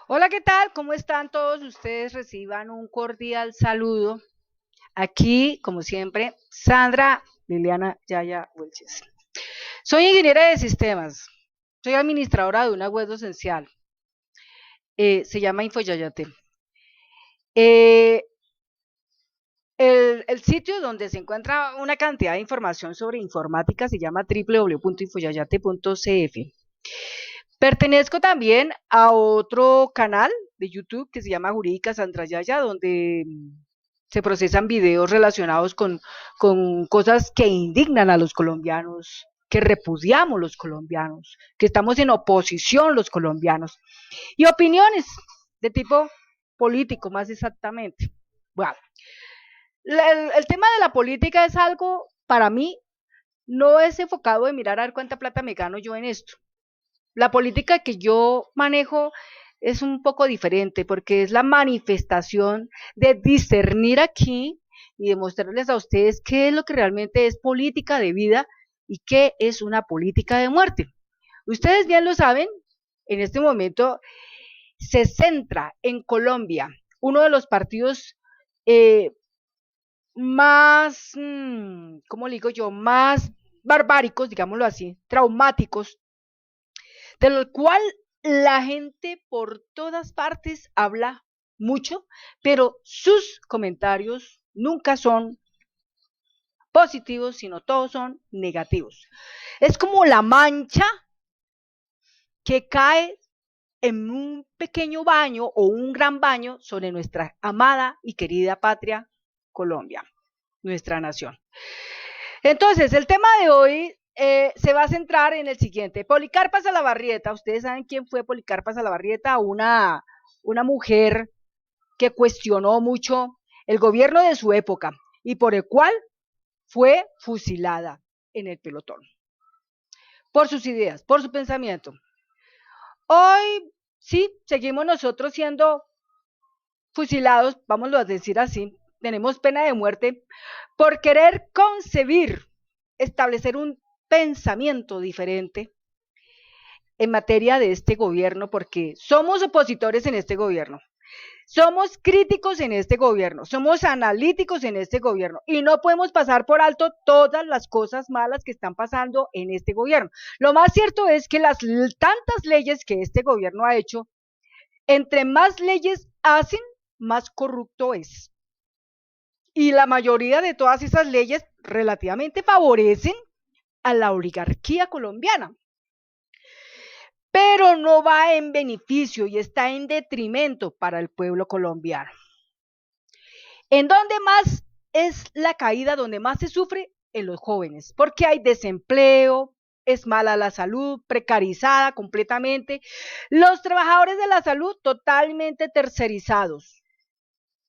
Hola, ¿qué tal? ¿Cómo están todos ustedes? Reciban un cordial saludo. Aquí, como siempre, Sandra Liliana Yaya Wilches. Soy ingeniera de sistemas. Soy administradora de una web esencial. Se llama Infoyayate. Eh, el sitio donde se encuentra una cantidad de información sobre informática se llama www.infoyayate.cf. Pertenezco también a otro canal de YouTube que se llama Jurídica Sandra Yaya, donde se procesan videos relacionados con cosas que indignan a los colombianos, que repudiamos los colombianos, que estamos en oposición los colombianos, y opiniones de tipo político, más exactamente. Bueno, el tema de la política es algo, para mí, no es enfocado en mirar a ver cuánta plata me gano yo en esto. La política que yo manejo es un poco diferente porque es la manifestación de discernir aquí y demostrarles a ustedes qué es lo que realmente es política de vida y qué es una política de muerte. Ustedes bien lo saben, en este momento se centra en Colombia uno de los partidos eh, más, ¿cómo le digo yo?, más barbáricos, digámoslo así, traumáticos, de lo cual la gente por todas partes habla mucho, pero sus comentarios nunca son positivos, sino todos son negativos. Es como la mancha que cae en un pequeño baño o un gran baño sobre nuestra amada y querida patria Colombia, nuestra nación. Entonces, el tema de hoy se va a centrar en el siguiente. Policarpa Salabarrieta, ustedes saben quién fue Policarpa Salabarrieta, una mujer que cuestionó mucho el gobierno de su época y por el cual fue fusilada en el pelotón, por sus ideas, por su pensamiento. Hoy sí, seguimos nosotros siendo fusilados, vamos a decir así, tenemos pena de muerte por querer concebir, establecer un pensamiento diferente en materia de este gobierno, porque somos opositores en este gobierno, somos críticos en este gobierno, somos analíticos en este gobierno y no podemos pasar por alto todas las cosas malas que están pasando en este gobierno. Lo más cierto es que las tantas leyes que este gobierno ha hecho, entre más leyes hacen, más corrupto es. Y la mayoría de todas esas leyes relativamente favorecen a la oligarquía colombiana, pero no va en beneficio y está en detrimento para el pueblo colombiano. ¿En dónde más es la caída, donde más se sufre? En los jóvenes, porque hay desempleo, es mala la salud, precarizada completamente, los trabajadores de la salud totalmente tercerizados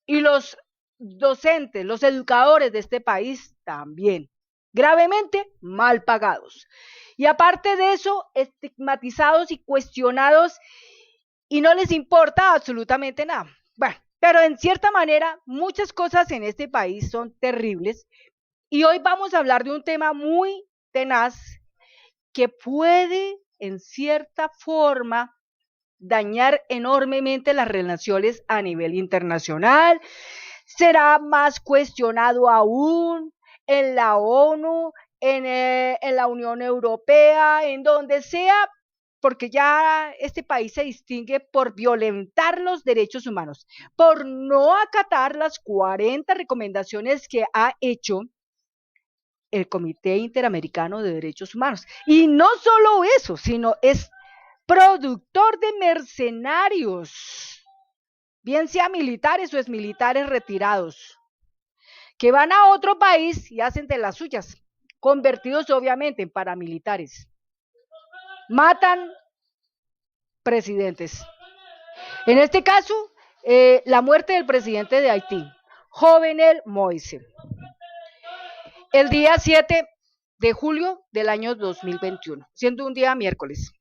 y los docentes, los educadores de este país también, gravemente mal pagados. Y aparte de eso, estigmatizados y cuestionados y no les importa absolutamente nada. Bueno, pero en cierta manera muchas cosas en este país son terribles y hoy vamos a hablar de un tema muy tenaz que puede en cierta forma dañar enormemente las relaciones a nivel internacional, será más cuestionado aún en la ONU, en la Unión Europea, en donde sea, porque ya este país se distingue por violentar los derechos humanos, por no acatar las 40 recomendaciones que ha hecho el Comité Interamericano de Derechos Humanos. Y no solo eso, sino es productor de mercenarios, bien sea militares o exmilitares retirados, que van a otro país y hacen de las suyas, convertidos obviamente en paramilitares. Matan presidentes. En este caso, la muerte del presidente de Haití, Jovenel Moise, el día 7 de julio del año 2021, siendo un día miércoles.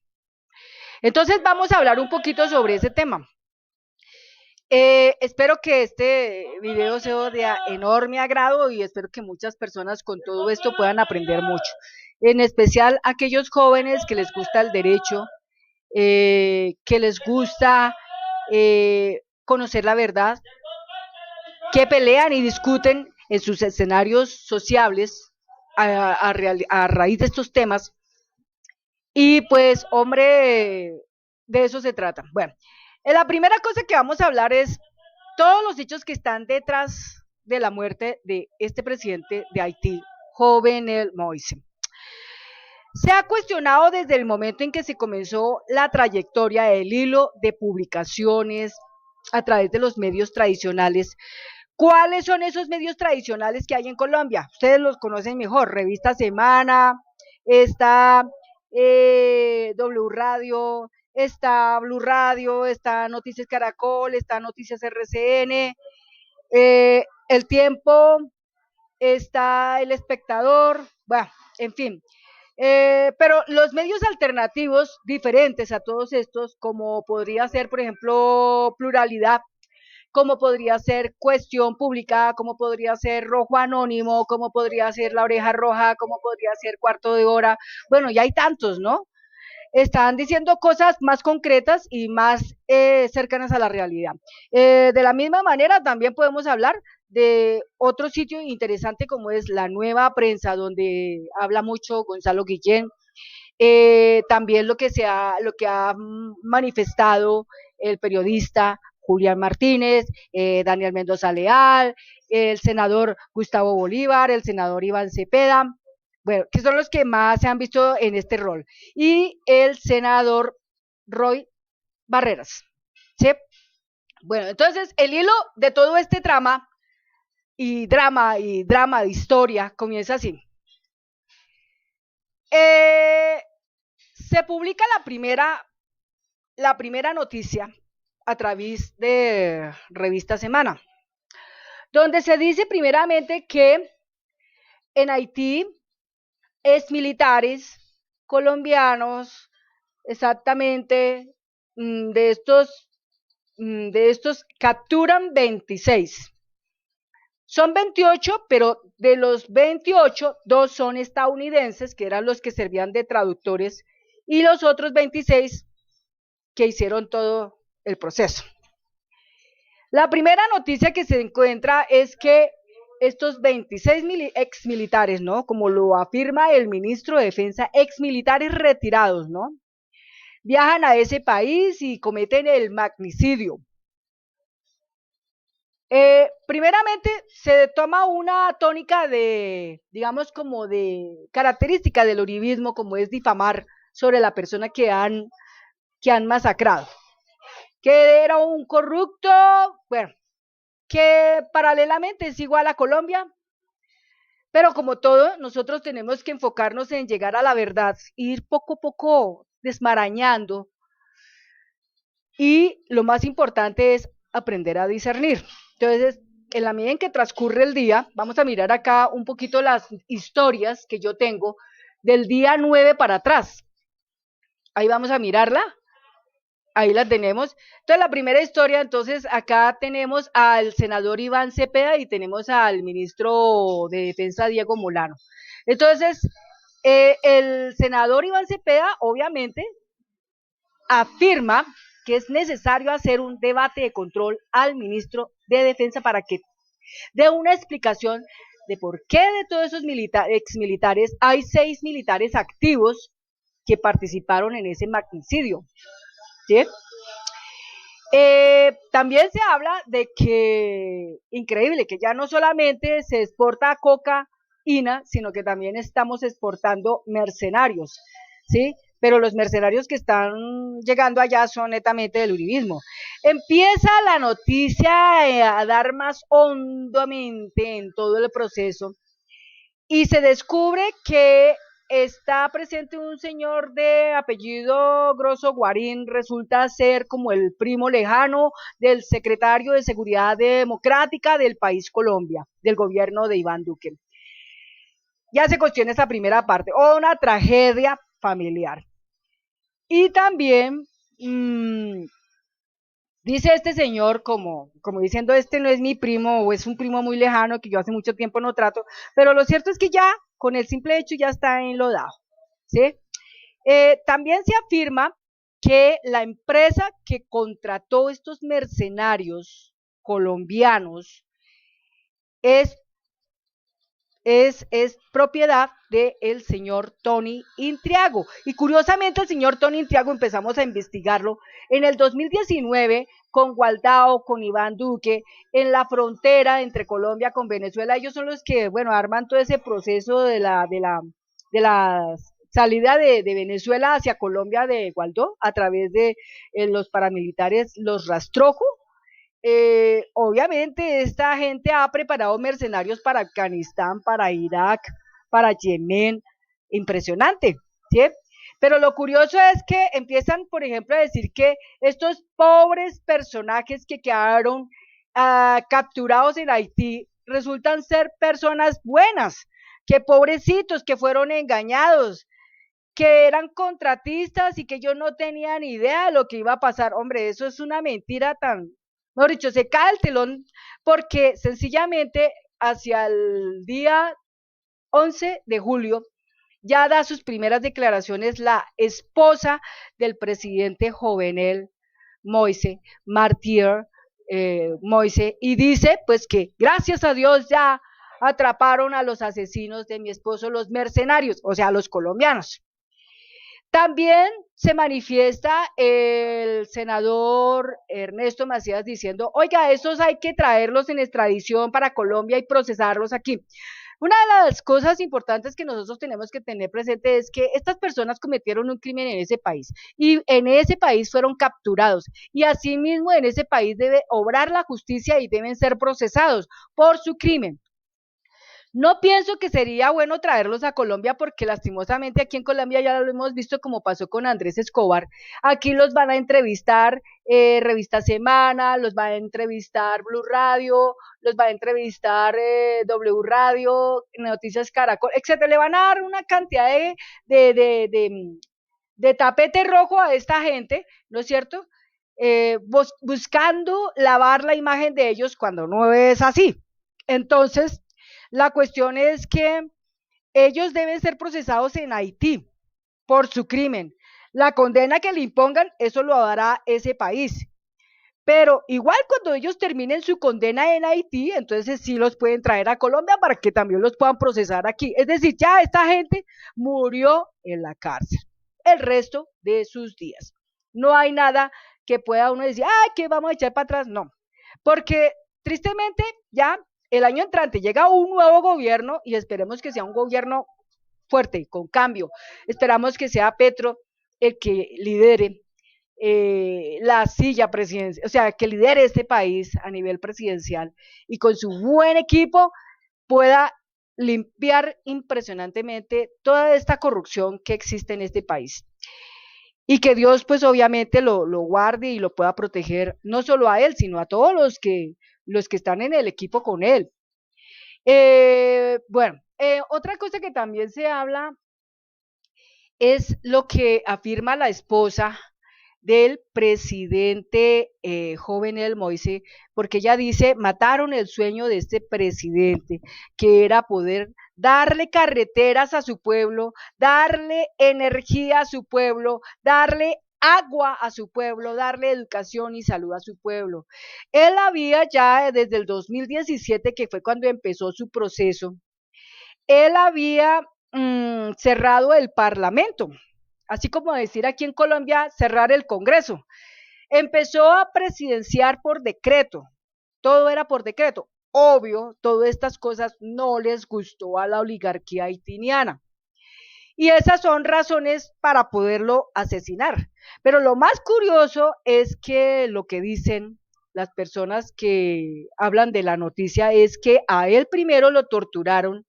Entonces vamos a hablar un poquito sobre ese tema. Espero que este video sea de enorme agrado y espero que muchas personas con todo esto puedan aprender mucho. En especial aquellos jóvenes que les gusta el derecho, que les gusta conocer la verdad, que pelean y discuten en sus escenarios sociables a raíz de estos temas. Y pues, hombre, de eso se trata. Bueno, la primera cosa que vamos a hablar es todos los hechos que están detrás de la muerte de este presidente de Haití, Jovenel Moïse. Se ha cuestionado desde el momento en que se comenzó la trayectoria del hilo de publicaciones a través de los medios tradicionales. ¿Cuáles son esos medios tradicionales que hay en Colombia? Ustedes los conocen mejor, Revista Semana, está W Radio, está Blue Radio, está Noticias Caracol, está Noticias RCN, El Tiempo, está El Espectador, bueno, en fin. Pero los medios alternativos diferentes a todos estos, como podría ser, por ejemplo, Pluralidad, como podría ser Cuestión Pública, como podría ser Rojo Anónimo, como podría ser La Oreja Roja, como podría ser Cuarto de Hora, bueno, ya hay tantos, ¿no? Están diciendo cosas más concretas y más cercanas a la realidad. De la misma manera, también podemos hablar de otro sitio interesante como es La Nueva Prensa, donde habla mucho Gonzalo Guillén, también lo que ha manifestado el periodista Julián Martínez, Daniel Mendoza Leal, el senador Gustavo Bolívar, el senador Iván Cepeda, bueno, que son los que más se han visto en este rol, y el senador Roy Barreras. ¿Sí? Bueno, entonces el hilo de todo este drama de historia comienza así. Se publica la primera noticia a través de Revista Semana, donde se dice primeramente que en Haití exmilitares colombianos, exactamente, de estos capturan 26. Son 28, pero de los 28, dos son estadounidenses, que eran los que servían de traductores, y los otros 26 que hicieron todo el proceso. La primera noticia que se encuentra es que estos 26 exmilitares, ¿no? Como lo afirma el ministro de Defensa, exmilitares retirados, ¿no? Viajan a ese país y cometen el magnicidio. Primeramente se toma una tónica de, digamos, como de característica del uribismo, como es difamar sobre la persona que han masacrado, que era un corrupto, bueno, que paralelamente es igual a Colombia, pero como todo, nosotros tenemos que enfocarnos en llegar a la verdad, ir poco a poco desmarañando, y lo más importante es aprender a discernir. Entonces, en la medida en que transcurre el día, vamos a mirar acá un poquito las historias que yo tengo del día 9 para atrás. Ahí vamos a mirarla. Ahí la tenemos. Entonces, la primera historia, entonces, acá tenemos al senador Iván Cepeda y tenemos al ministro de Defensa Diego Molano. Entonces, el senador Iván Cepeda, obviamente, afirma que es necesario hacer un debate de control al ministro de Defensa para que dé una explicación de por qué de todos esos exmilitares hay 6 militares activos que participaron en ese magnicidio. ¿Sí? También se habla de que, increíble, que ya no solamente se exporta cocaína, sino que también estamos exportando mercenarios, ¿sí? Pero los mercenarios que están llegando allá son netamente del uribismo. Empieza la noticia a dar más hondamente en todo el proceso y se descubre que está presente un señor de apellido Grosso Guarín, resulta ser como el primo lejano del secretario de Seguridad Democrática del país Colombia, del gobierno de Iván Duque. Ya se cuestiona esa primera parte, una tragedia familiar. Y también dice este señor como diciendo, este no es mi primo o es un primo muy lejano que yo hace mucho tiempo no trato, pero lo cierto es que ya con el simple hecho ya está enlodado, ¿sí? También se afirma que la empresa que contrató estos mercenarios colombianos es es propiedad del señor Tony Intriago. Y curiosamente el señor Tony Intriago empezamos a investigarlo en el 2019 con Gualdao, con Iván Duque, en la frontera entre Colombia con Venezuela. Ellos son los que, bueno, arman todo ese proceso de la salida de Venezuela hacia Colombia de Gualdó a través de los paramilitares, los Rastrojo. Obviamente esta gente ha preparado mercenarios para Afganistán, para Irak, para Yemen, impresionante, ¿sí? Pero lo curioso es que empiezan, por ejemplo, a decir que estos pobres personajes que quedaron capturados en Haití resultan ser personas buenas, que pobrecitos, que fueron engañados, que eran contratistas y que yo no tenía ni idea de lo que iba a pasar. Hombre, eso es una mentira tan, mejor dicho, se cae el telón porque sencillamente hacia el día 11 de julio ya da sus primeras declaraciones la esposa del presidente Jovenel Moise, Martir Moise, y dice pues que gracias a Dios ya atraparon a los asesinos de mi esposo, los mercenarios, o sea, los colombianos. También se manifiesta el senador Ernesto Macías diciendo, oiga, esos hay que traerlos en extradición para Colombia y procesarlos aquí. Una de las cosas importantes que nosotros tenemos que tener presente es que estas personas cometieron un crimen en ese país y en ese país fueron capturados y asimismo en ese país debe obrar la justicia y deben ser procesados por su crimen. No pienso que sería bueno traerlos a Colombia porque lastimosamente aquí en Colombia ya lo hemos visto como pasó con Andrés Escobar. Aquí los van a entrevistar Revista Semana, los va a entrevistar Blue Radio, los va a entrevistar W Radio, Noticias Caracol, etcétera. Le van a dar una cantidad de, de, de, de tapete rojo a esta gente, ¿no es cierto? Buscando lavar la imagen de ellos cuando no es así. Entonces, la cuestión es que ellos deben ser procesados en Haití por su crimen. La condena que le impongan, eso lo dará ese país. Pero igual cuando ellos terminen su condena en Haití, entonces sí los pueden traer a Colombia para que también los puedan procesar aquí. Es decir, ya esta gente murió en la cárcel el resto de sus días. No hay nada que pueda uno decir, ay, que vamos a echar para atrás. No, porque tristemente ya el año entrante llega un nuevo gobierno y esperemos que sea un gobierno fuerte, con cambio. Esperamos que sea Petro el que lidere la silla presidencial, o sea, que lidere este país a nivel presidencial y con su buen equipo pueda limpiar impresionantemente toda esta corrupción que existe en este país. Y que Dios pues obviamente lo guarde y lo pueda proteger no solo a él, sino a todos los que están en el equipo con él. Bueno, otra cosa que también se habla es lo que afirma la esposa del presidente Jovenel Moise, porque ella dice, mataron el sueño de este presidente, que era poder darle carreteras a su pueblo, darle energía a su pueblo, darle agua a su pueblo, darle educación y salud a su pueblo. Él había ya desde el 2017, que fue cuando empezó su proceso, él había cerrado el Parlamento, así como decir aquí en Colombia cerrar el Congreso. Empezó a presidenciar por decreto, todo era por decreto. Obvio, todas estas cosas no les gustó a la oligarquía haitiniana. Y esas son razones para poderlo asesinar. Pero lo más curioso es que lo que dicen las personas que hablan de la noticia es que a él primero lo torturaron,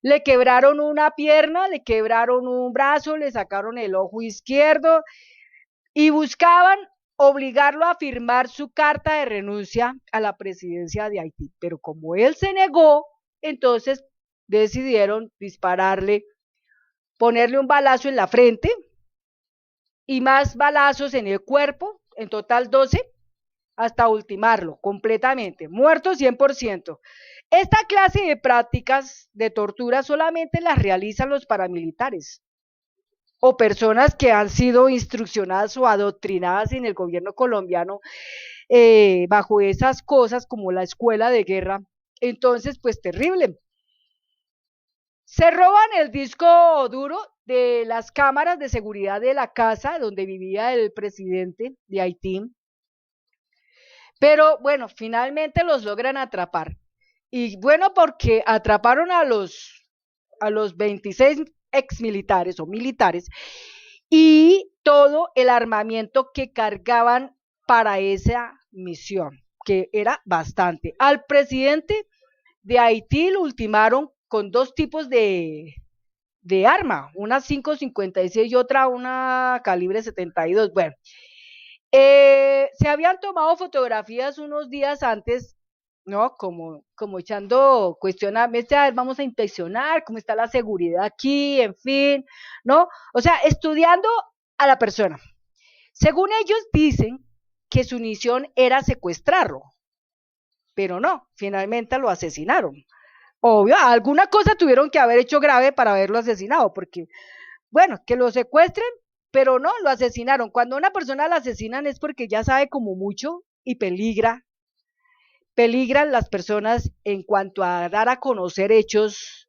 le quebraron una pierna, le quebraron un brazo, le sacaron el ojo izquierdo y buscaban obligarlo a firmar su carta de renuncia a la presidencia de Haití. Pero como él se negó, entonces decidieron dispararle, ponerle un balazo en la frente y más balazos en el cuerpo, en total 12, hasta ultimarlo completamente, muerto 100%. Esta clase de prácticas de tortura solamente las realizan los paramilitares. o personas que han sido instruccionadas o adoctrinadas en el gobierno colombiano bajo esas cosas como la escuela de guerra. Entonces, pues terrible. Se roban el disco duro de las cámaras de seguridad de la casa donde vivía el presidente de Haití, pero bueno, finalmente los logran atrapar. Y bueno, porque atraparon a los 26 exmilitares o militares y todo el armamento que cargaban para esa misión, que era bastante. Al presidente de Haití lo ultimaron con dos tipos de arma, una 5.56 y otra una calibre 72. Bueno, se habían tomado fotografías unos días antes, ¿no? Como echando cuestionamientos, vamos a inspeccionar cómo está la seguridad aquí, en fin, ¿no? O sea, estudiando a la persona. Según ellos dicen que su misión era secuestrarlo, pero no, finalmente lo asesinaron. Obvio, alguna cosa tuvieron que haber hecho grave para haberlo asesinado, porque, bueno, que lo secuestren, pero no, lo asesinaron. Cuando a una persona la asesinan es porque ya sabe como mucho y peligran las personas en cuanto a dar a conocer hechos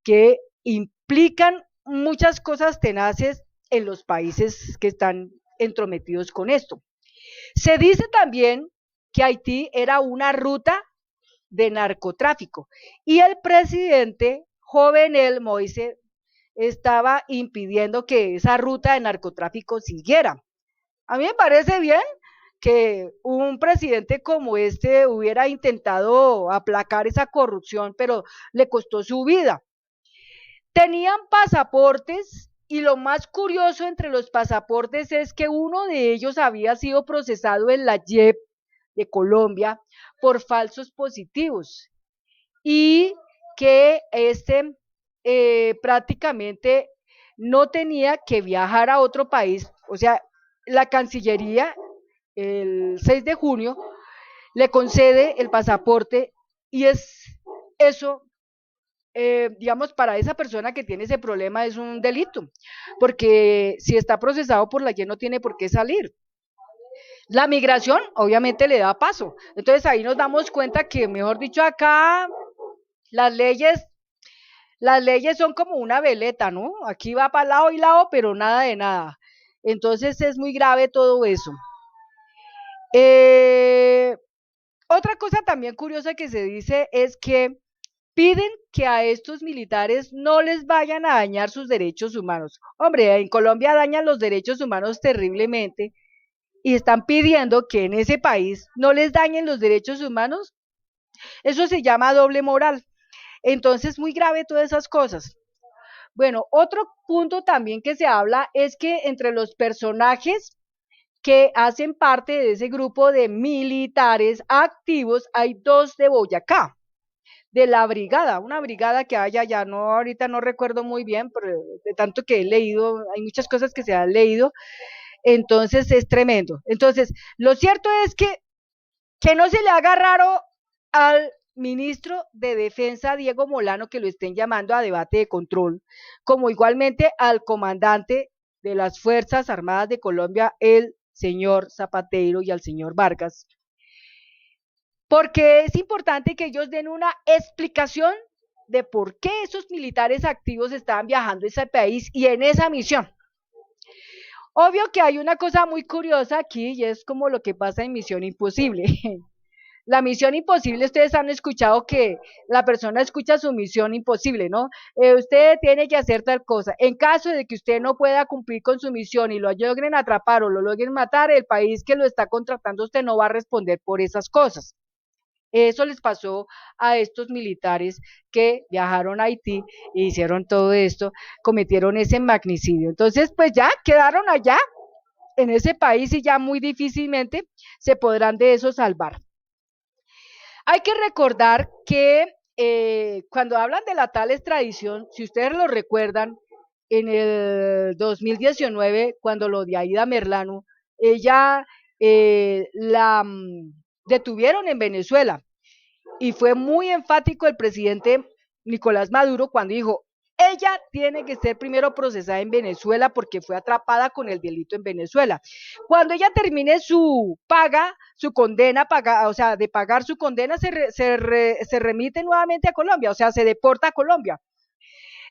que implican muchas cosas tenaces en los países que están entrometidos con esto. Se dice también que Haití era una ruta de narcotráfico y el presidente Jovenel Moise estaba impidiendo que esa ruta de narcotráfico siguiera. A mí me parece bien que un presidente como este hubiera intentado aplacar esa corrupción, pero le costó su vida. Tenían pasaportes y lo más curioso entre los pasaportes es que uno de ellos había sido procesado en la JEP de Colombia por falsos positivos y que prácticamente no tenía que viajar a otro país. O sea, la Cancillería el 6 de junio le concede el pasaporte y es eso, digamos, para esa persona que tiene ese problema es un delito, porque si está procesado por la ley no tiene por qué salir. La migración obviamente le da paso. Entonces ahí nos damos cuenta que, mejor dicho, acá las leyes, las leyes son como una veleta, ¿no? Aquí va para lado y lado, pero nada de nada. Entonces es muy grave todo eso. Eh, Otra cosa también curiosa que se dice es que piden que a estos militares no les vayan a dañar sus derechos humanos. Hombre, en Colombia dañan los derechos humanos terriblemente y están pidiendo que en ese país no les dañen los derechos humanos. Eso se llama doble moral. Entonces, muy grave todas esas cosas. Bueno, otro punto también que se habla es que entre los personajes que hacen parte de ese grupo de militares activos hay dos de Boyacá, de la brigada, una brigada que haya ya, no, ahorita no recuerdo muy bien, pero de tanto que he leído, hay muchas cosas que se han leído, entonces es tremendo. Entonces, lo cierto es que no se le haga raro al ministro de Defensa, Diego Molano, que lo estén llamando a debate de control, como igualmente al comandante de las Fuerzas Armadas de Colombia, el señor Zapatero, y al señor Vargas, porque es importante que ellos den una explicación de por qué esos militares activos estaban viajando a ese país y en esa misión. Obvio que hay una cosa muy curiosa aquí y es como lo que pasa en Misión Imposible. La misión imposible, ustedes han escuchado que la persona escucha su misión imposible, ¿no? Usted tiene que hacer tal cosa. En caso de que usted no pueda cumplir con su misión y lo logren atrapar o lo logren matar, el país que lo está contratando usted no va a responder por esas cosas. Eso les pasó a estos militares que viajaron a Haití e hicieron todo esto, cometieron ese magnicidio. Entonces, pues ya quedaron allá en ese país y ya muy difícilmente se podrán de eso salvar. Hay que recordar que cuando hablan de la tal extradición, si ustedes lo recuerdan, en el 2019, cuando lo de Aida Merlano, ella detuvieron en Venezuela y fue muy enfático el presidente Nicolás Maduro cuando dijo, ella tiene que ser primero procesada en Venezuela porque fue atrapada con el delito en Venezuela. Cuando ella termine su paga, su condena, o sea, de pagar su condena, se remite nuevamente a Colombia, o sea, se deporta a Colombia.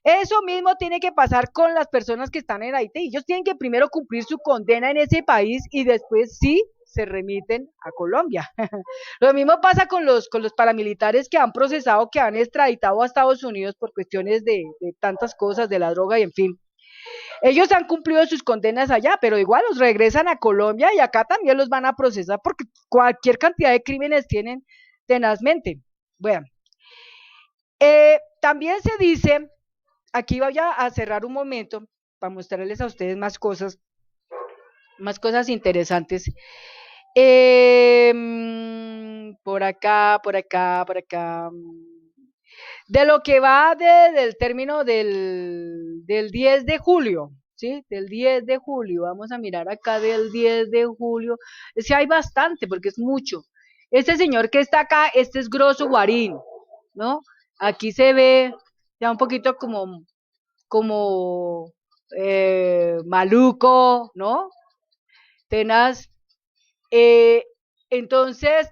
Eso mismo tiene que pasar con las personas que están en Haití. Ellos tienen que primero cumplir su condena en ese país y después sí se remiten a Colombia. Lo mismo pasa con los paramilitares que han procesado, que han extraditado a Estados Unidos por cuestiones de tantas cosas, de la droga y en fin. Ellos han cumplido sus condenas allá, pero igual los regresan a Colombia y acá también los van a procesar porque cualquier cantidad de crímenes tienen tenazmente. Bueno, también se dice, aquí voy a cerrar un momento para mostrarles a ustedes más cosas interesantes. Por acá, por acá, por acá. De lo que va del término del 10 de julio, ¿sí? Del 10 de julio. Vamos a mirar acá del 10 de julio. Es que hay bastante, porque es mucho. Este señor que está acá, este es Grosso Guarín, ¿no? Aquí se ve ya un poquito como maluco, ¿no? Tenaz. Eh, entonces,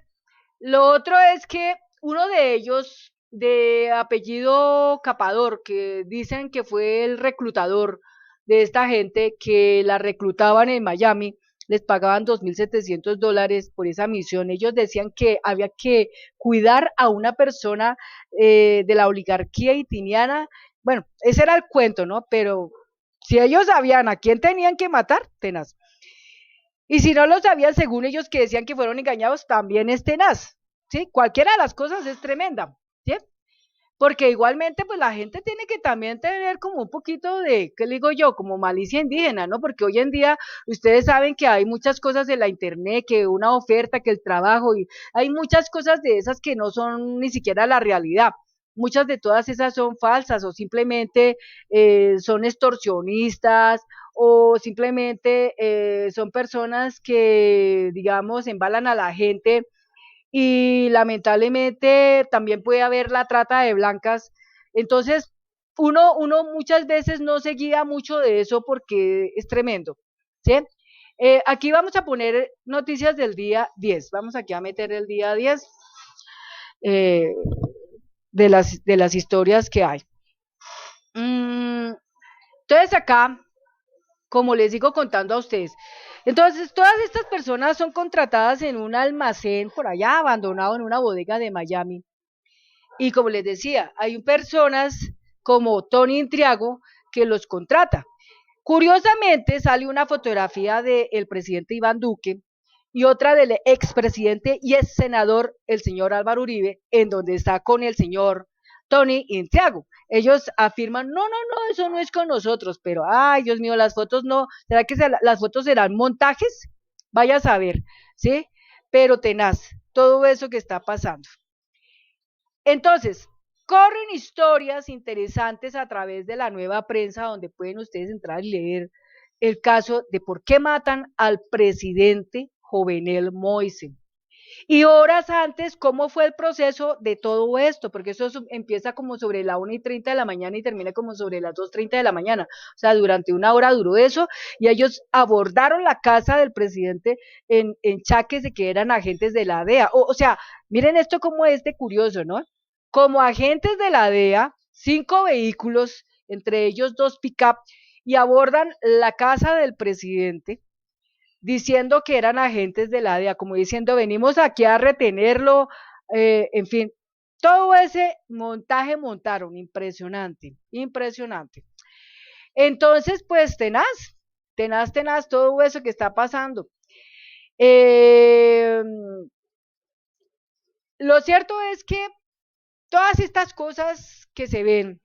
lo otro es que uno de ellos, de apellido Capador, que dicen que fue el reclutador de esta gente, que la reclutaban en Miami, les pagaban $2.700 por esa misión. Ellos decían que había que cuidar a una persona de la oligarquía haitiana. Bueno, ese era el cuento, ¿no? Pero si ellos sabían a quién tenían que matar, tenaz. Y si no lo sabían, según ellos que decían que fueron engañados, también es tenaz, ¿sí? Cualquiera de las cosas es tremenda, ¿sí? Porque igualmente, pues la gente tiene que también tener como un poquito de, ¿qué le digo yo? Como malicia indígena, ¿no? Porque hoy en día ustedes saben que hay muchas cosas en la internet, que una oferta, que el trabajo, y hay muchas cosas de esas que no son ni siquiera la realidad. Muchas de todas esas son falsas o simplemente son extorsionistas o simplemente son personas que, digamos, embalan a la gente y lamentablemente también puede haber la trata de blancas. Entonces, uno muchas veces no se guía mucho de eso porque es tremendo, ¿sí? Aquí vamos a poner noticias del día 10. Vamos aquí a meter el día 10 eh, de las historias que hay. Entonces acá, como les digo contando a ustedes, entonces todas estas personas son contratadas en un almacén por allá abandonado en una bodega de Miami. Y como les decía, hay personas como Tony Intriago que los contrata. Curiosamente sale una fotografía del presidente Iván Duque y otra del expresidente y ex senador, el señor Álvaro Uribe, en donde está con el señor Tony Intriago. Ellos afirman, no, no, no, eso no es con nosotros, pero, ay, Dios mío, las fotos no, ¿será que las fotos serán montajes? Vaya a saber, ¿sí? Pero tenaz, todo eso que está pasando. Entonces, corren historias interesantes a través de la nueva prensa donde pueden ustedes entrar y leer el caso de por qué matan al presidente Jovenel Moise. Y horas antes, ¿cómo fue el proceso de todo esto? Porque eso empieza como sobre la 1:30 de la mañana y termina como sobre las 2:30 de la mañana. O sea, durante una hora duró eso y ellos abordaron la casa del presidente en chaques de que eran agentes de la DEA. O sea, miren esto como es de curioso, ¿no? Como agentes de la DEA, 5 vehículos, entre ellos 2 pick-up, y abordan la casa del presidente diciendo que eran agentes de la DEA, como diciendo, venimos aquí a retenerlo, en fin, todo ese montaje montaron, impresionante, impresionante. Entonces, pues tenaz todo eso que está pasando. Eh, lo cierto es que todas estas cosas que se ven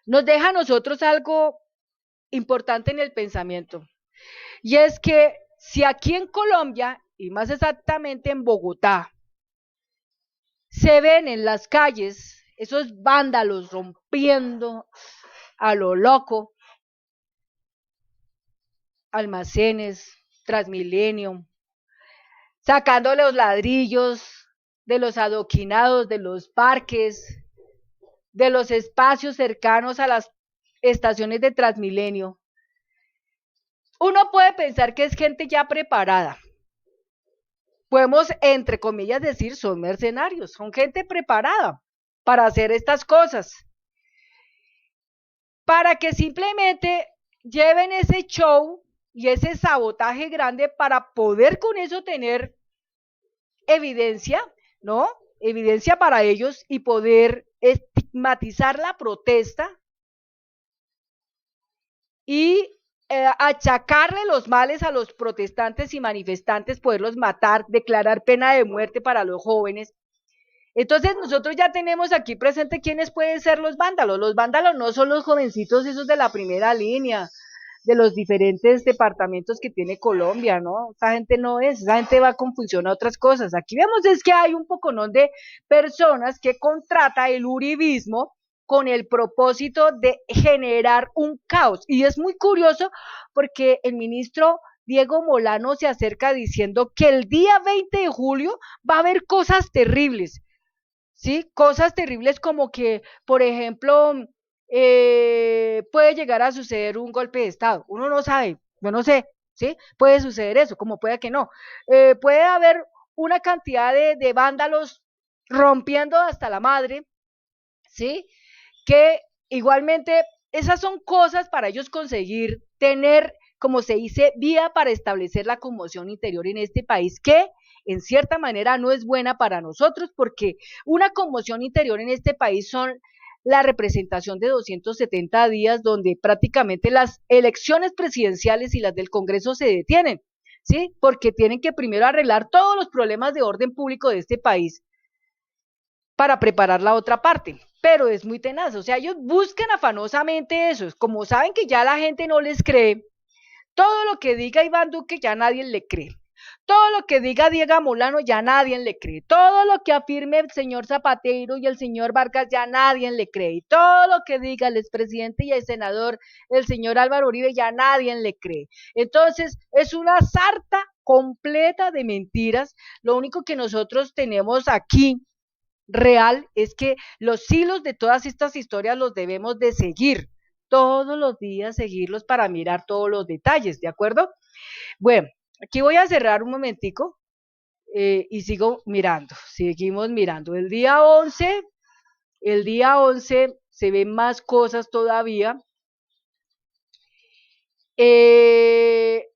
nos deja a nosotros algo importante en el pensamiento. Y es que si aquí en Colombia, y más exactamente en Bogotá, se ven en las calles esos vándalos rompiendo a lo loco almacenes, Transmilenio, sacando los ladrillos de los adoquinados de los parques, de los espacios cercanos a las estaciones de Transmilenio, uno puede pensar que es gente ya preparada. Podemos, entre comillas, decir, son mercenarios, son gente preparada para hacer estas cosas, para que simplemente lleven ese show y ese sabotaje grande para poder con eso tener evidencia, ¿no? Evidencia para ellos y poder estigmatizar la protesta y achacarle los males a los protestantes y manifestantes, poderlos matar, declarar pena de muerte para los jóvenes. Entonces nosotros ya tenemos aquí presente quiénes pueden ser los vándalos. Los vándalos no son los jovencitos esos de la primera línea, de los diferentes departamentos que tiene Colombia, ¿no? Esa gente no es, esa gente va con función a otras cosas. Aquí vemos es que hay un poconón de personas que contrata el uribismo con el propósito de generar un caos. Y es muy curioso porque el ministro Diego Molano se acerca diciendo que el día 20 de julio va a haber cosas terribles. ¿Sí? Cosas terribles como que, por ejemplo, puede llegar a suceder un golpe de Estado. Uno no sabe, yo no sé, ¿sí? Puede suceder eso, como puede que no. Puede haber una cantidad de vándalos rompiendo hasta la madre, ¿sí? Que igualmente esas son cosas para ellos conseguir tener, como se dice, vía para establecer la conmoción interior en este país, que en cierta manera no es buena para nosotros, porque una conmoción interior en este país son la representación de 270 días donde prácticamente las elecciones presidenciales y las del Congreso se detienen, ¿sí? Porque tienen que primero arreglar todos los problemas de orden público de este país para preparar la otra parte. Pero es muy tenaz, o sea, ellos buscan afanosamente eso, como saben que ya la gente no les cree, todo lo que diga Iván Duque ya nadie le cree. Todo lo que diga Diego Molano ya nadie le cree. Todo lo que afirme el señor Zapatero y el señor Vargas ya nadie le cree. Y todo lo que diga el expresidente y el senador, el señor Álvaro Uribe, ya nadie le cree. Entonces, es una sarta completa de mentiras. Lo único que nosotros tenemos aquí real es que los hilos de todas estas historias los debemos de seguir todos los días, seguirlos para mirar todos los detalles, ¿de acuerdo? Bueno, aquí voy a cerrar un momentico y sigo mirando, seguimos mirando. El día 11 se ven más cosas todavía. Eh,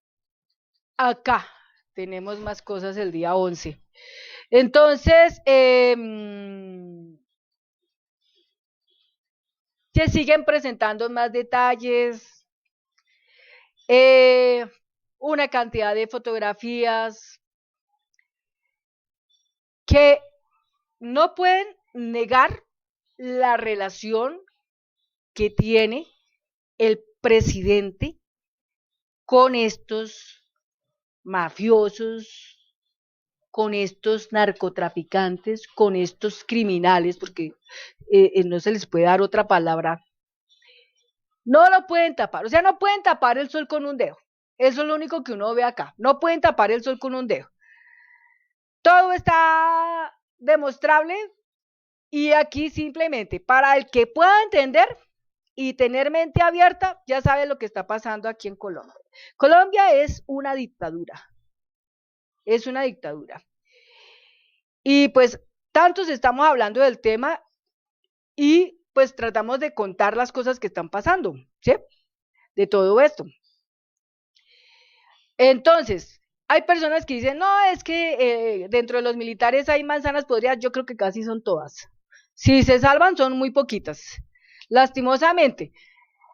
Acá tenemos más cosas el día 11. Entonces, se siguen presentando más detalles, eh, una cantidad de fotografías que no pueden negar la relación que tiene el presidente con estos mafiosos, con estos narcotraficantes, con estos criminales, porque no se les puede dar otra palabra. No lo pueden tapar, o sea, no pueden tapar el sol con un dedo. Eso es lo único que uno ve acá. No pueden tapar el sol con un dedo. Todo está demostrable y aquí simplemente para el que pueda entender y tener mente abierta, ya sabe lo que está pasando aquí en Colombia. Colombia es una dictadura, es una dictadura. Y pues tantos estamos hablando del tema y pues tratamos de contar las cosas que están pasando, ¿sí? De todo esto. Entonces, hay personas que dicen, no, es que dentro de los militares hay manzanas podridas, yo creo que casi son todas. Si se salvan, son muy poquitas. Lastimosamente,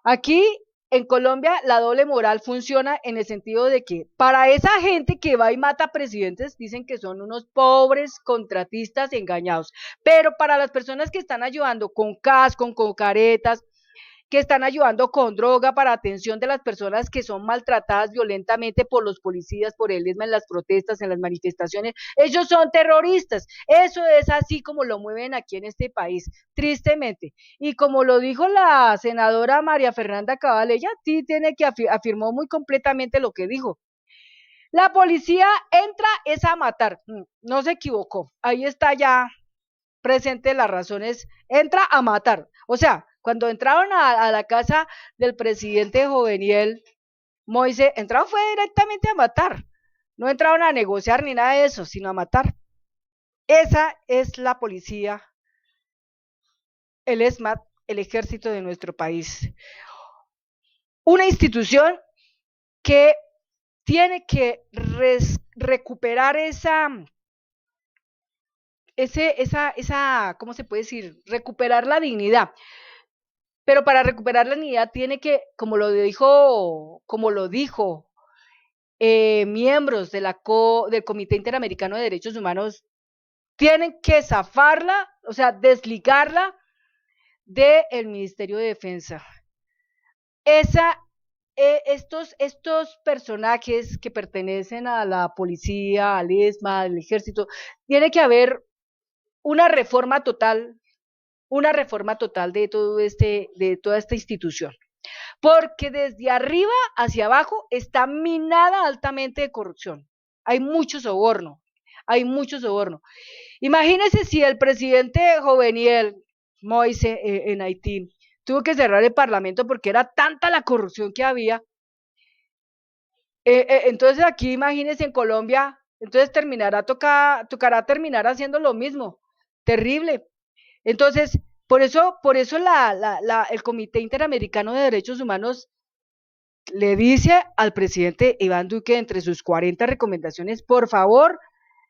aquí en Colombia la doble moral funciona en el sentido de que para esa gente que va y mata presidentes dicen que son unos pobres contratistas engañados, pero para las personas que están ayudando con casco, con caretas, que están ayudando con droga para atención de las personas que son maltratadas violentamente por los policías, por el ESMA en las protestas, en las manifestaciones. Ellos son terroristas. Eso es así como lo mueven aquí en este país, tristemente. Y como lo dijo la senadora María Fernanda Cabal, ella sí tiene que afirmó muy completamente lo que dijo. La policía entra es a matar. No se equivocó. Ahí está ya presente las razones, entra a matar. O sea, cuando entraron a la casa del presidente Joveniel Moise, entraron fue directamente a matar. No entraron a negociar ni nada de eso, sino a matar. Esa es la policía, el ESMAD, el ejército de nuestro país. Una institución que tiene que recuperar ¿cómo se puede decir? Recuperar la dignidad. Pero para recuperar la dignidad tiene que, como lo dijo miembros del Comité Interamericano de Derechos Humanos, tienen que zafarla, o sea, desligarla del Ministerio de Defensa. Estos personajes que pertenecen a la policía, al ESMA, al ejército, tiene que haber una reforma total de toda esta institución, porque desde arriba hacia abajo está minada altamente de corrupción. Hay mucho soborno, hay mucho soborno. Imagínense si el presidente Joveniel Moise en Haití tuvo que cerrar el parlamento porque era tanta la corrupción que había. Entonces aquí imagínense en Colombia, entonces tocará terminar haciendo lo mismo. Terrible. Entonces, por eso el Comité Interamericano de Derechos Humanos le dice al presidente Iván Duque entre sus 40 recomendaciones, por favor,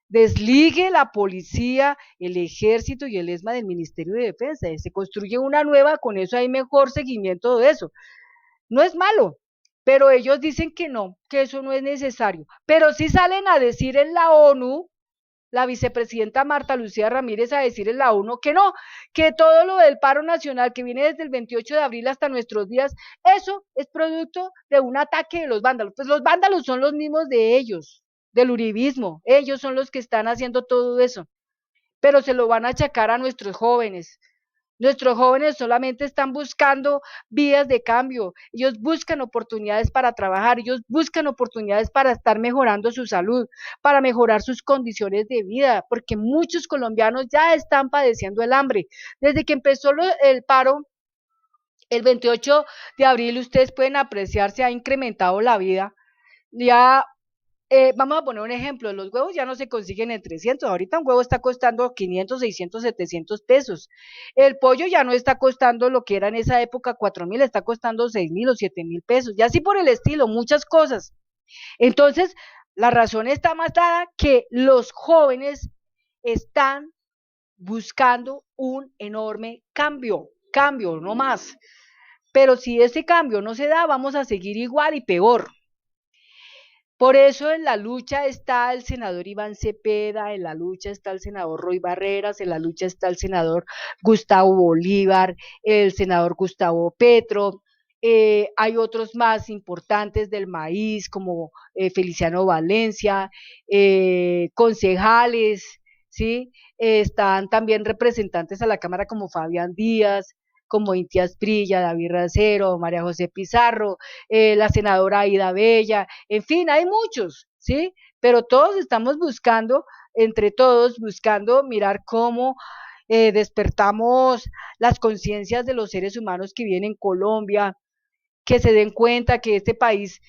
desligue la policía, el ejército y el ESMA del Ministerio de Defensa. Se construye una nueva, con eso hay mejor seguimiento de eso. No es malo, pero ellos dicen que no, que eso no es necesario. Pero sí salen a decir en la ONU, la vicepresidenta Marta Lucía Ramírez a decir en la ONU que no, que todo lo del paro nacional que viene desde el 28 de abril hasta nuestros días, eso es producto de un ataque de los vándalos. Pues los vándalos son los mismos de ellos, del uribismo, ellos son los que están haciendo todo eso, pero se lo van a achacar a nuestros jóvenes. Nuestros jóvenes solamente están buscando vías de cambio, ellos buscan oportunidades para trabajar, ellos buscan oportunidades para estar mejorando su salud, para mejorar sus condiciones de vida, porque muchos colombianos ya están padeciendo el hambre. Desde que empezó el paro, el 28 de abril, ustedes pueden apreciar, se ha incrementado la vida. Ya vamos a poner un ejemplo, los huevos ya no se consiguen en 300, ahorita un huevo está costando 500, 600, 700 pesos. El pollo ya no está costando lo que era en esa época 4.000, está costando 6.000 o 7.000 pesos, y así por el estilo, muchas cosas. Entonces, la razón está más dada que los jóvenes están buscando un enorme cambio, no más. Pero si ese cambio no se da, vamos a seguir igual y peor. Por eso en la lucha está el senador Iván Cepeda, en la lucha está el senador Roy Barreras, en la lucha está el senador Gustavo Bolívar, el senador Gustavo Petro, hay otros más importantes del maíz como Feliciano Valencia, concejales, ¿sí? Están también representantes a la Cámara como Fabián Díaz, como Inti Asprilla, David Racero, María José Pizarro, la senadora Aida Bella, en fin, hay muchos, ¿sí? Pero todos estamos buscando, entre todos, buscando mirar cómo despertamos las conciencias de los seres humanos que viven en Colombia, que se den cuenta que este país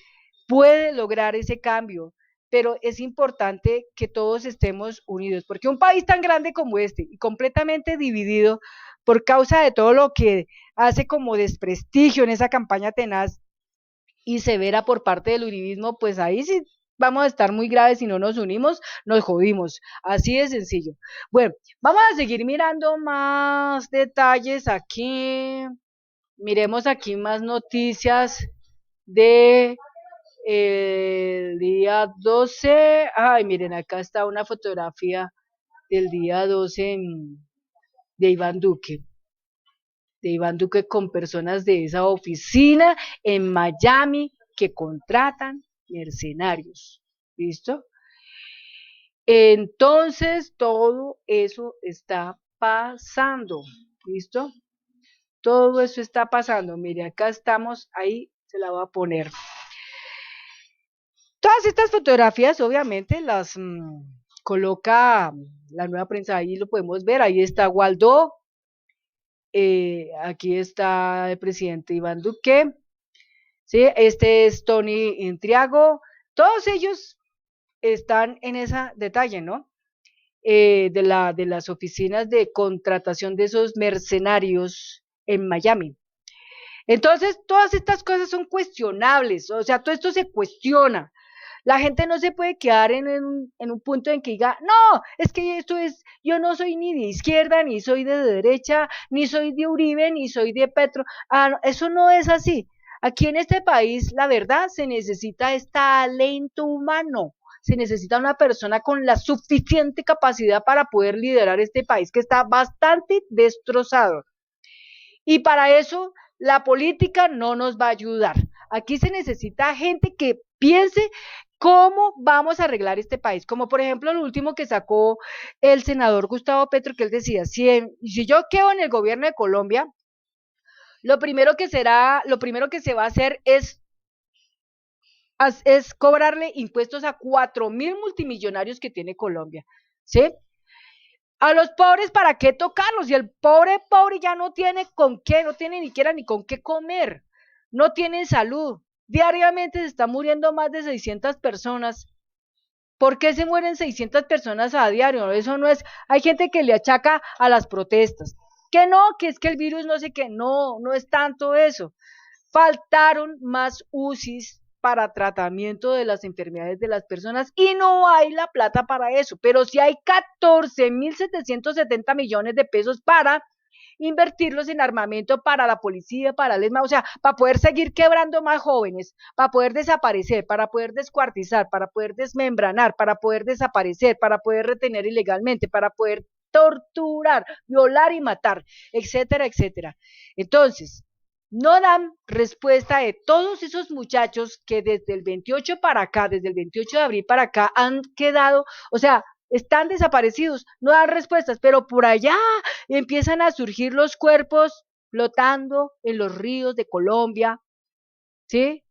puede lograr ese cambio, pero es importante que todos estemos unidos, porque un país tan grande como este y completamente dividido por causa de todo lo que hace como desprestigio en esa campaña tenaz y severa por parte del uribismo, pues ahí sí vamos a estar muy graves si no nos unimos, nos jodimos, así de sencillo. Bueno, vamos a seguir mirando más detalles aquí, miremos aquí más noticias de el día 12. Ay, miren, acá está una fotografía del día 12 de Iván Duque, con personas de esa oficina en Miami que contratan mercenarios. ¿Listo? Entonces, todo eso está pasando. ¿Listo? Todo eso está pasando. Mire, acá estamos, ahí se la voy a poner. Todas estas fotografías, obviamente, las coloca la nueva prensa, ahí lo podemos ver, ahí está Waldo, aquí está el presidente Iván Duque, ¿sí? Este es Tony Intriago, todos ellos están en ese detalle, ¿no? De las oficinas de contratación de esos mercenarios en Miami. Entonces, todas estas cosas son cuestionables, o sea, todo esto se cuestiona. La gente no se puede quedar en un punto en que diga, no, es que esto es, yo no soy ni de izquierda, ni soy de derecha, ni soy de Uribe, ni soy de Petro. Ah, no, eso no es así. Aquí en este país, la verdad, se necesita este talento humano. Se necesita una persona con la suficiente capacidad para poder liderar este país que está bastante destrozado. Y para eso la política no nos va a ayudar. Aquí se necesita gente que piense cómo vamos a arreglar este país. Como por ejemplo lo último que sacó el senador Gustavo Petro, que él decía, si yo quedo en el gobierno de Colombia, lo primero que se va a hacer es cobrarle impuestos a 4.000 multimillonarios que tiene Colombia. ¿Sí? A los pobres, ¿para qué tocarlos? Y el pobre ya no tiene con qué, no tiene ni siquiera ni con qué comer, no tiene salud. Diariamente se están muriendo más de 600 personas. ¿Por qué se mueren 600 personas a diario? Eso no es, hay gente que le achaca a las protestas. Que no, que es que el virus no sé qué, no, no es tanto eso. Faltaron más UCIs para tratamiento de las enfermedades de las personas y no hay la plata para eso, pero sí hay 14.770 millones de pesos para invertirlos en armamento para la policía, para el ESMA, o sea, para poder seguir quebrando más jóvenes, para poder desaparecer, para poder descuartizar, para poder desmembranar, para poder desaparecer, para poder retener ilegalmente, para poder torturar, violar y matar, etcétera, etcétera. Entonces, no dan respuesta de todos esos muchachos que desde el 28 para acá, desde el 28 de abril para acá, han quedado, o sea, están desaparecidos, no dan respuestas, pero por allá empiezan a surgir los cuerpos flotando en los ríos de Colombia, ¿sí?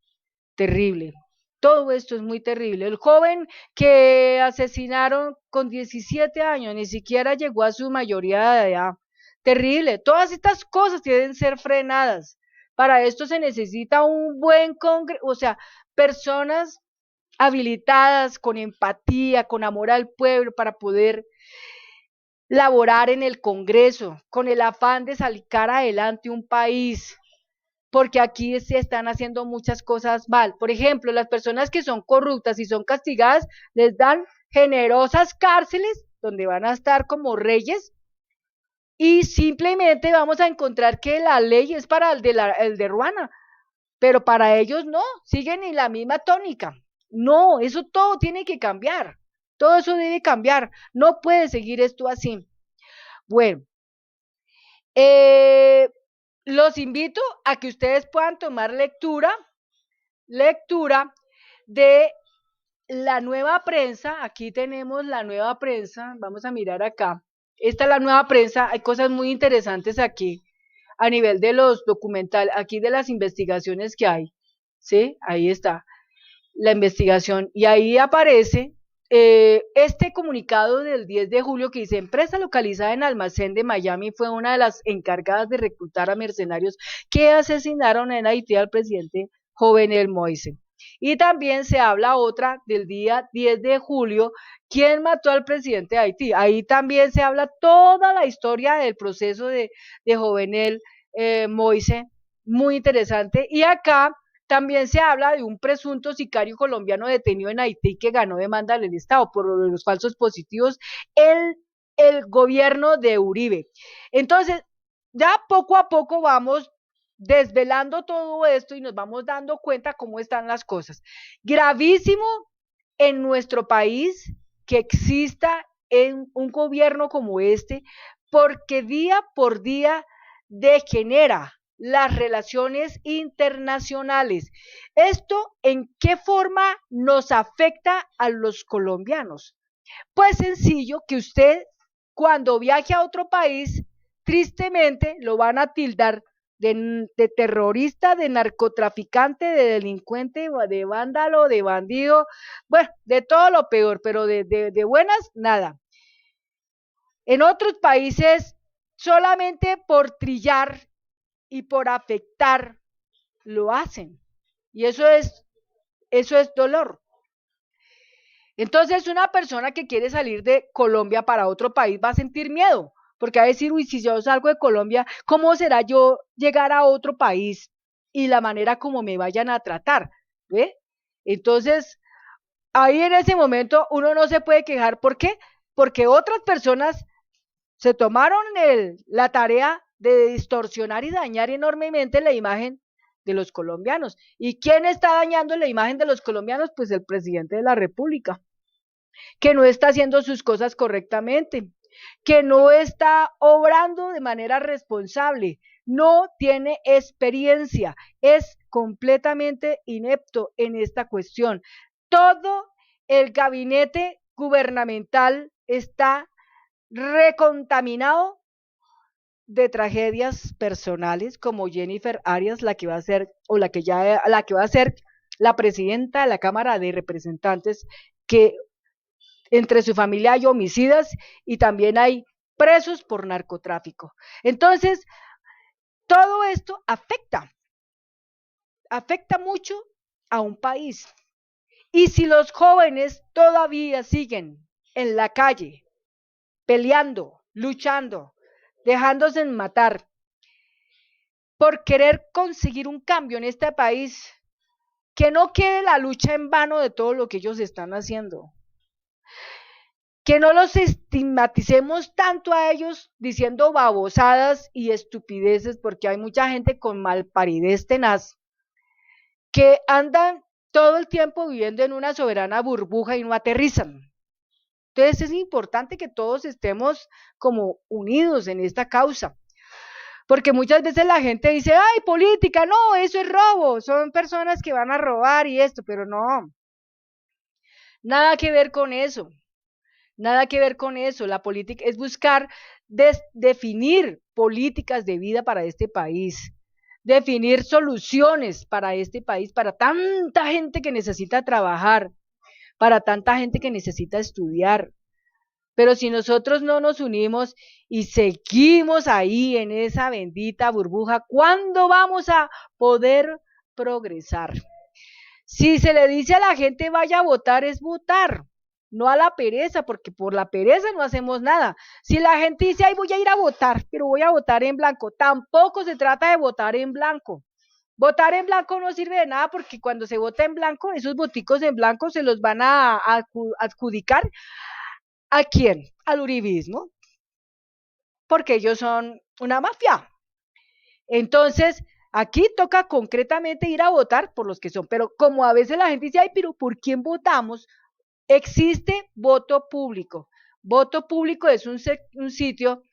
Terrible. Todo esto es muy terrible. El joven que asesinaron con 17 años ni siquiera llegó a su mayoría de edad. Terrible. Todas estas cosas deben ser frenadas. Para esto se necesita un buen congreso, o sea, personas habilitadas, con empatía, con amor al pueblo, para poder laborar en el Congreso, con el afán de sacar adelante un país, porque aquí se están haciendo muchas cosas mal. Por ejemplo, las personas que son corruptas y son castigadas, les dan generosas cárceles donde van a estar como reyes y simplemente vamos a encontrar que la ley es para el de Ruana, pero para ellos no, siguen en la misma tónica. No, eso todo tiene que cambiar. Todo eso debe cambiar. No puede seguir esto así. Bueno, eh, los invito a que ustedes puedan tomar lectura de la nueva prensa. Aquí tenemos la nueva prensa. Vamos a mirar acá. Esta es la nueva prensa. Hay cosas muy interesantes aquí a nivel de los documentales, aquí de las investigaciones que hay. ¿Sí? Ahí está la investigación y ahí aparece este comunicado del 10 de julio que dice, empresa localizada en Almacén de Miami fue una de las encargadas de reclutar a mercenarios que asesinaron en Haití al presidente Jovenel Moise. Y también se habla otra del día 10 de julio, ¿quién mató al presidente de Haití? Ahí también se habla toda la historia del proceso de Jovenel Moise, muy interesante. Y acá también se habla de un presunto sicario colombiano detenido en Haití que ganó demanda del Estado por los falsos positivos el, el gobierno de Uribe. Entonces, ya poco a poco vamos desvelando todo esto y nos vamos dando cuenta cómo están las cosas. Gravísimo en nuestro país que exista en un gobierno como este, porque día por día degenera las relaciones internacionales. ¿Esto en qué forma nos afecta a los colombianos? Pues sencillo, que usted cuando viaje a otro país, tristemente lo van a tildar de terrorista, de narcotraficante, de delincuente, de vándalo, de bandido, bueno, de todo lo peor, pero de buenas, nada. En otros países, solamente por trillar y por afectar, lo hacen. Y eso es dolor. Entonces, una persona que quiere salir de Colombia para otro país va a sentir miedo, porque va a decir, uy, si yo salgo de Colombia, ¿cómo será yo llegar a otro país y la manera como me vayan a tratar? ¿Ve? Entonces, ahí en ese momento uno no se puede quejar. ¿Por qué? Porque otras personas se tomaron la tarea de distorsionar y dañar enormemente la imagen de los colombianos. ¿Y quién está dañando la imagen de los colombianos? Pues el presidente de la República, que no está haciendo sus cosas correctamente, que no está obrando de manera responsable, no tiene experiencia, es completamente inepto en esta cuestión. Todo el gabinete gubernamental está recontaminado de tragedias personales, como Jennifer Arias, la que va a ser, o la que va a ser la presidenta de la Cámara de Representantes, que entre su familia hay homicidas y también hay presos por narcotráfico. Entonces, todo esto afecta mucho a un país. Y si los jóvenes todavía siguen en la calle, peleando, luchando, dejándose matar, por querer conseguir un cambio en este país, que no quede la lucha en vano de todo lo que ellos están haciendo. Que no los estigmaticemos tanto a ellos diciendo babosadas y estupideces, porque hay mucha gente con malparidez tenaz que andan todo el tiempo viviendo en una soberana burbuja y no aterrizan. Entonces es importante que todos estemos como unidos en esta causa, porque muchas veces la gente dice, ay, política, no, eso es robo, son personas que van a robar y esto, pero no, nada que ver con eso. Nada que ver con eso. La política es buscar definir políticas de vida para este país, definir soluciones para este país, para tanta gente que necesita trabajar, para tanta gente que necesita estudiar. Pero si nosotros no nos unimos y seguimos ahí en esa bendita burbuja, ¿cuándo vamos a poder progresar? Si se le dice a la gente vaya a votar, es votar, no a la pereza, porque por la pereza no hacemos nada. Si la gente dice, ay, voy a ir a votar, pero voy a votar en blanco, tampoco se trata de votar en blanco. Votar en blanco no sirve de nada, porque cuando se vota en blanco, esos voticos en blanco se los van a adjudicar ¿a quién? Al uribismo, porque ellos son una mafia. Entonces, aquí toca concretamente ir a votar por los que son, pero como a veces la gente dice, ay, pero ¿por quién votamos? Existe voto público. Voto público es un sitio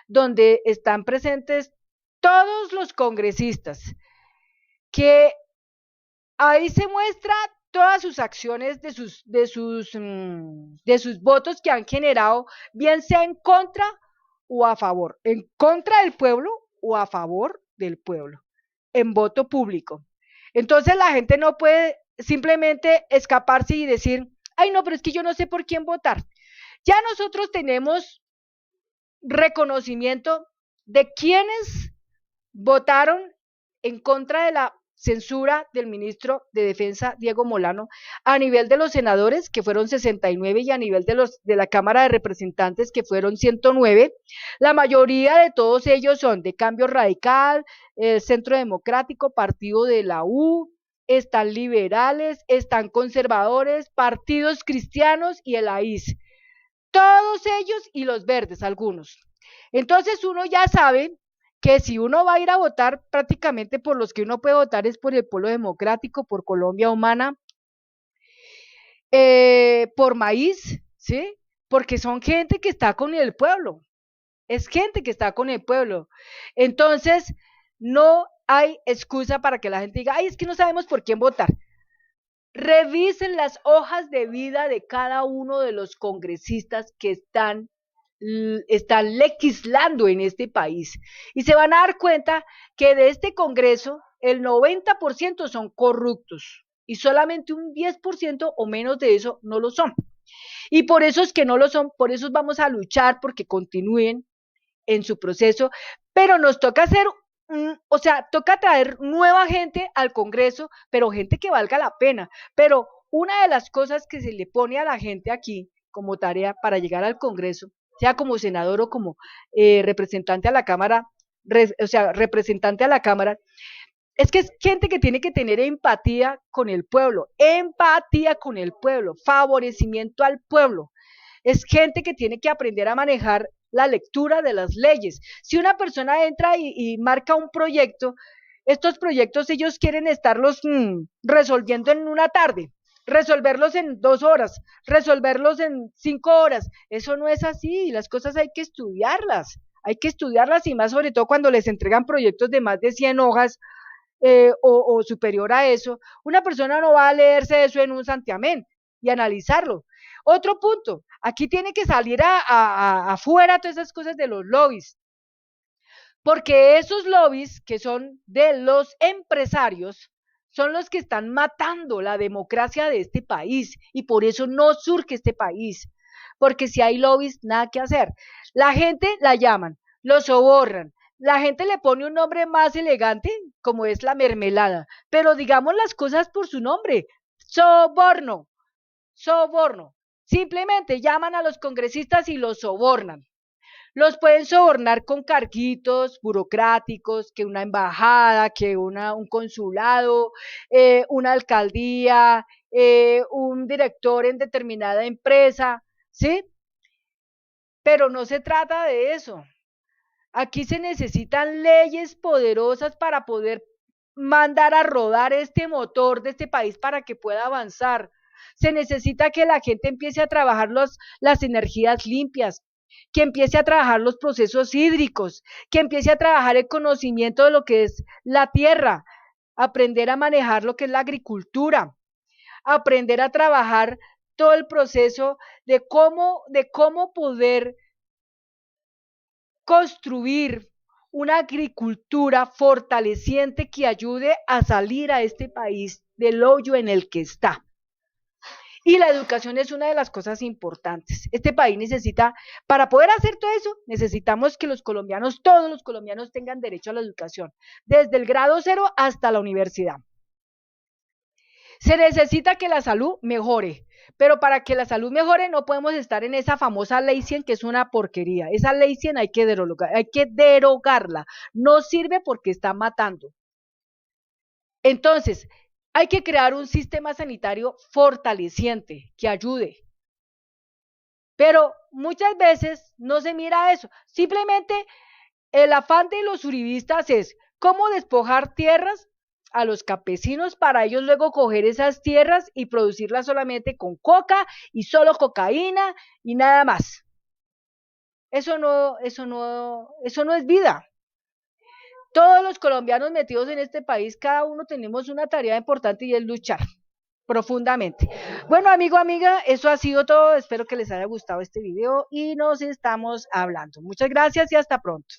donde están presentes todos los congresistas, que ahí se muestra todas sus acciones de sus votos que han generado, bien sea en contra o a favor, en contra del pueblo o a favor del pueblo, en voto público. Entonces la gente no puede simplemente escaparse y decir, ay no, pero es que yo no sé por quién votar. Ya nosotros tenemos reconocimiento de quienes votaron en contra de la censura del ministro de Defensa, Diego Molano, a nivel de los senadores, que fueron 69, y a nivel de la Cámara de Representantes, que fueron 109. La mayoría de todos ellos son de Cambio Radical, Centro Democrático, Partido de la U, están liberales, están conservadores, partidos cristianos y el AIS. Todos ellos y los verdes, algunos. Entonces uno ya sabe que si uno va a ir a votar, prácticamente por los que uno puede votar es por el Polo Democrático, por Colombia Humana, por Maíz, ¿sí? Porque son gente que está con el pueblo, es gente que está con el pueblo. Entonces, no hay excusa para que la gente diga, ay, es que no sabemos por quién votar. Revisen las hojas de vida de cada uno de los congresistas que están legislando en este país y se van a dar cuenta que de este Congreso el 90% son corruptos y solamente un 10% o menos de eso no lo son. Y por eso es que no lo son, por eso vamos a luchar porque continúen en su proceso, pero nos toca hacer, o sea, toca traer nueva gente al Congreso, pero gente que valga la pena. Pero una de las cosas que se le pone a la gente aquí como tarea para llegar al Congreso, sea como senador o como representante a la Cámara, o sea, representante a la Cámara, es que es gente que tiene que tener empatía con el pueblo, favorecimiento al pueblo. Es gente que tiene que aprender a manejar la lectura de las leyes. Si una persona entra y marca un proyecto, estos proyectos ellos quieren estarlos resolviendo en una tarde, resolverlos en 2 horas, resolverlos en 5 horas. Eso no es así, las cosas hay que estudiarlas y más sobre todo cuando les entregan proyectos de más de 100 hojas o superior a eso, una persona no va a leerse eso en un santiamén y analizarlo. Otro punto, aquí tiene que salir afuera todas esas cosas de los lobbies, porque esos lobbies que son de los empresarios son los que están matando la democracia de este país y por eso no surge este país, porque si hay lobbies, nada que hacer. La gente la llaman, lo sobornan, la gente le pone un nombre más elegante, como es la mermelada, pero digamos las cosas por su nombre, soborno, soborno. Simplemente llaman a los congresistas y los sobornan. Los pueden sobornar con carguitos burocráticos, que una embajada, que un consulado, una alcaldía, un director en determinada empresa, ¿sí? Pero no se trata de eso. Aquí se necesitan leyes poderosas para poder mandar a rodar este motor de este país para que pueda avanzar. Se necesita que la gente empiece a trabajar las energías limpias, que empiece a trabajar los procesos hídricos, que empiece a trabajar el conocimiento de lo que es la tierra, aprender a manejar lo que es la agricultura, aprender a trabajar todo el proceso de cómo poder construir una agricultura fortaleciente que ayude a salir a este país del hoyo en el que está. Y la educación es una de las cosas importantes. Este país necesita, para poder hacer todo eso, necesitamos que los colombianos, todos los colombianos tengan derecho a la educación, desde el grado 0 hasta la universidad. Se necesita que la salud mejore, pero para que la salud mejore no podemos estar en esa famosa ley 100 que es una porquería. Esa ley 100 hay que derogarla. No sirve porque está matando. Entonces, hay que crear un sistema sanitario fortaleciente que ayude. Pero muchas veces no se mira eso. Simplemente el afán de los uribistas es cómo despojar tierras a los campesinos para ellos luego coger esas tierras y producirlas solamente con coca y solo cocaína y nada más. Eso no es vida. Todos los colombianos metidos en este país, cada uno tenemos una tarea importante y es luchar profundamente. Bueno, amigo, amiga, eso ha sido todo. Espero que les haya gustado este video y nos estamos hablando. Muchas gracias y hasta pronto.